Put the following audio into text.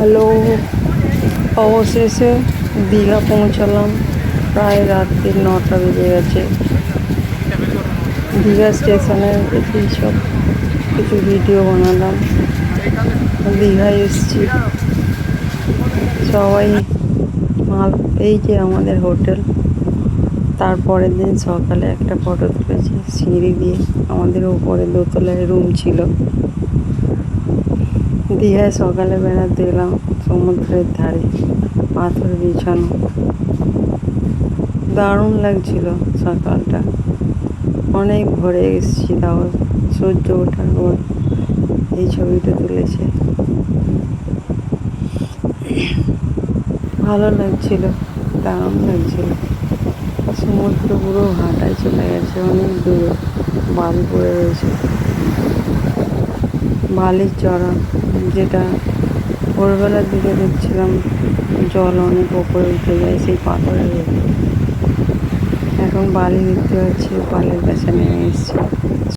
Hello, অবশেষে দীঘা পৌঁছালাম। প্রায় রাত্রি 9টা বেজে গেছে। দীঘা স্টেশনে এই সব কিছু ভিডিও বানালাম। দীঘায় এসছি, সবাই মাল। এই যে আমাদের হোটেল। তারপরের দিন সকালে একটা ফটো তুলেছি সিঁড়ি দিয়ে। আমাদের উপরে দোতলায় রুম ছিল। দীঘায় সকালে বেড়াতে এলাম সমুদ্রের ধারে, পাথর বিছানো। দারুণ লাগছিল সকালটা। অনেক ভোরে এসেছি, তাও সূর্য ওঠার পর এই ছবিটা তুলেছে। ভালো লাগছিল, দারুণ লাগছিল। সমুদ্র পুরো ভাটায় চলে গেছে, অনেক দূরে বালি পড়ে রয়েছে। বালির চড়া, যেটা ভোরবেলার দিকে দেখছিলাম জল অনেক ওপরে উঠে যায় সেই পাথরের উপরে। এখন বালি দেখতে পাচ্ছি, বালির কাছে নেমে এসেছি।